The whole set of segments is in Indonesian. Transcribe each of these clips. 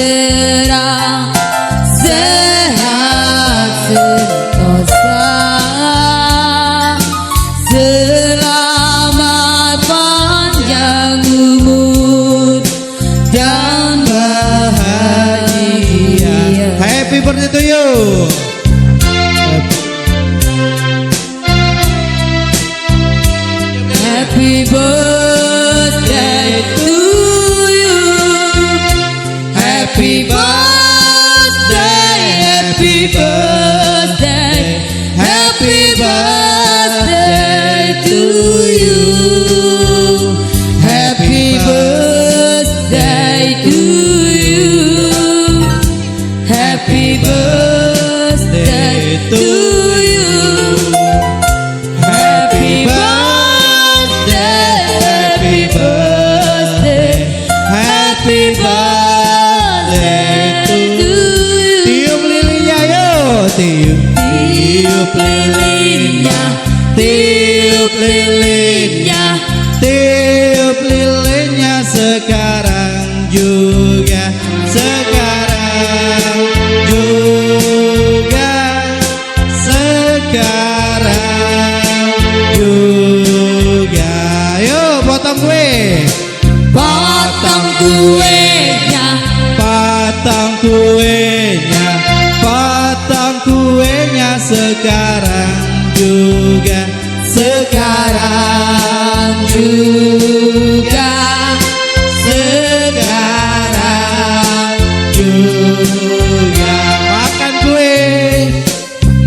sejahtera, sehat sentosa, selamat panjang umur dan bahagia. Happy birthday to you. Happy birthday to you. Happy birthday, happy birthday, happy birthday to you. Happy birthday to you. Happy birthday to you. Happy birthday, happy birthday, happy birthday to you. Tiup lilinnya yo, tiup lilinnya, tiup lilinnya, tiup lilinnya sekarang juga, sekarang juga, sekarang juga. Yo potong kue, Potong kuenya, potong kuenya, potong kuenya sekarang juga, sekarang juga, sekarang juga. Makan kue,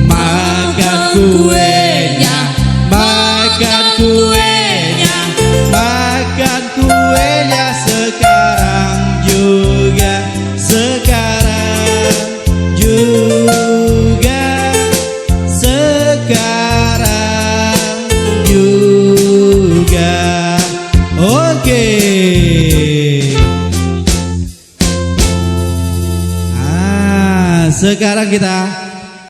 makan kuenya, makan kuenya, makan kuenya sekarang juga, sekarang juga, sekarang juga. Oke. Sekarang kita